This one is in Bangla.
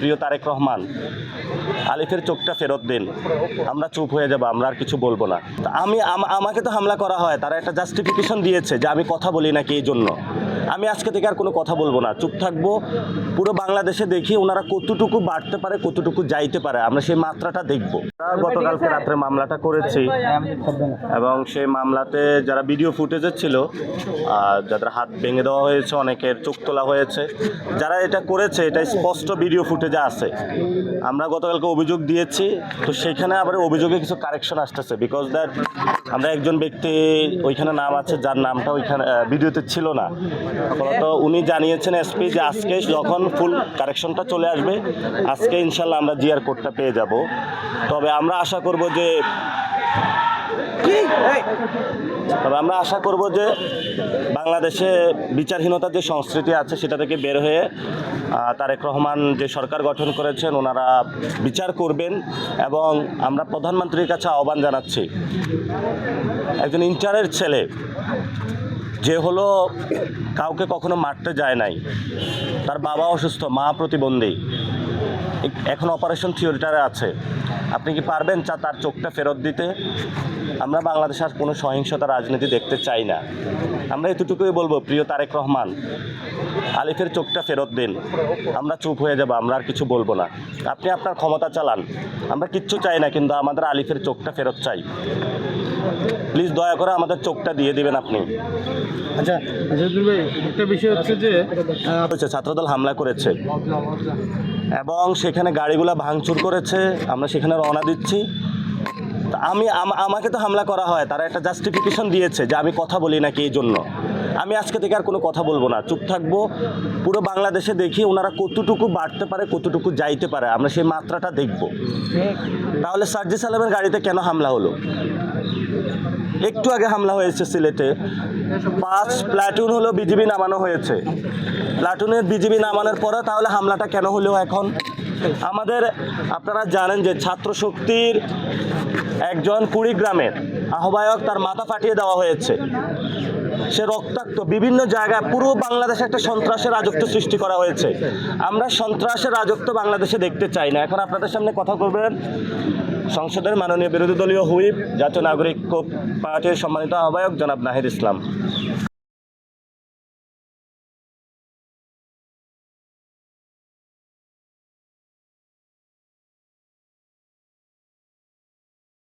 প্রিয় তারেক রহমান, আলিফের চোখটা ফেরত দিন। আমরা চুপ হয়ে যাব, আমরা আর কিছু বলবো না। আমাকে তো হামলা করা হয়, তারা একটা জাস্টিফিকেশন দিয়েছে যে আমি কথা বলি নাকি, এই জন্য আমি আজকে থেকে আর কোনো কথা বলবো না, চুপ থাকবো। পুরো বাংলাদেশে দেখি ওনারা কতটুকু বাড়তে পারে, কতটুকু যাইতে পারে, আমরা সেই মাত্রাটা দেখব। গতকালকে রাত্রে মামলাটা করেছি এবং সেই মামলাতে যারা ভিডিও ফুটেজের ছিল, যাদের হাত ভেঙে দেওয়া হয়েছে, অনেকের চোখ তোলা হয়েছে, যারা এটা করেছে এটা স্পষ্ট ভিডিও ফুটেজে আছে। আমরা গতকালকে অভিযোগ দিয়েছি, তো সেইখানে আবার অভিযোগে কিছু কারেকশন আসতেছে, বিকজ দ্যাট আমরা একজন ব্যক্তি ওইখানে নাম আছে যার নামটা ওইখানে ভিডিওতে ছিল না। ফলত উনি জানিয়েছেন এসপি যে আজকে যখন ফুল কারেকশনটা চলে আসবে, আজকে ইনশাল্লাহ আমরা জিআর কোডটা পেয়ে যাব। তবে আমরা আশা করব যে বাংলাদেশে বিচারহীনতার যে সংস্কৃতি আছে সেটা থেকে বের হয়ে তারেক রহমান যে সরকার গঠন করেছেন ওনারা বিচার করবেন। এবং আমরা প্রধানমন্ত্রীর কাছে আহ্বান জানাচ্ছি, একজন ইন্টারের ছেলে যে হলো কাউকে কখনো মারতে যায় নাই, তার বাবা অসুস্থ, মা প্রতিবন্ধী, এখন অপারেশন থিয়েটারে আছে, আপনি কি পারবেন তার চোখটা ফেরত দিতে? আমরা বাংলাদেশে আর কোনো সহিংসতা রাজনীতি দেখতে চাই না। আমরা এতটুকুই বলবো, প্রিয় তারেক রহমান, আলিফের চোখটা ফেরত দিন। আমরা চুপ হয়ে যাব, আমরা আর কিছু বলবো না। আপনি আপনার ক্ষমতা চালান, আমরা কিচ্ছু চাই না, কিন্তু আমাদের আলিফের চোখটা ফেরত চাই। প্লিজ দয়া করে আমাদের চোখটা দিয়ে দিবেন আপনি। আচ্ছা ভাই, একটা বিষয় হচ্ছে যে ছাত্রদল হামলা করেছে এবং সেখানে গাড়িগুলা ভাঙচুর করেছে, আমরা সেখানে রওনা দিচ্ছি। আমাকে তো হামলা করা হয়, তারা একটা জাস্টিফিকেশন দিয়েছে যে আমি কথা বলি নাকি, এই জন্য আমি আজকে থেকে আর কোনো কথা বলবো না, চুপ থাকবো। পুরো বাংলাদেশে দেখি ওনারা কতটুকু বাড়তে পারে, কতটুকু যাইতে পারে, আমরা সেই মাত্রাটা দেখব। তাহলে সার্জিস আলমের গাড়িতে কেন হামলা হলো? একটু আগে হামলা হয়েছে সিলেটে, 5 প্লাটুন হলো বিজিবি নামানো হয়েছে, প্লাটুনের বিজিবি নামানোর পরে তাহলে হামলাটা কেন হলো এখন? আপনারা জানেন যে ছাত্র শক্তির একজন কুড়িগ্রামের আহ্বায়ক, তার মাথা ফাটিয়ে দেওয়া হয়েছে, সে রক্তাক্ত, বিভিন্ন জায়গায় পুরো বাংলাদেশে একটা সন্ত্রাসের রাজত্ব সৃষ্টি করা হয়েছে। আমরা সন্ত্রাসের রাজত্ব বাংলাদেশে দেখতে চাই না। এখন আপনাদের সামনে কথা বলবেন সংসদের মাননীয় বিরোধী দলীয় হুইপ, জাতীয় নাগরিক পার্টির সম্মানিত আহ্বায়ক জনাব নাহিদ ইসলাম।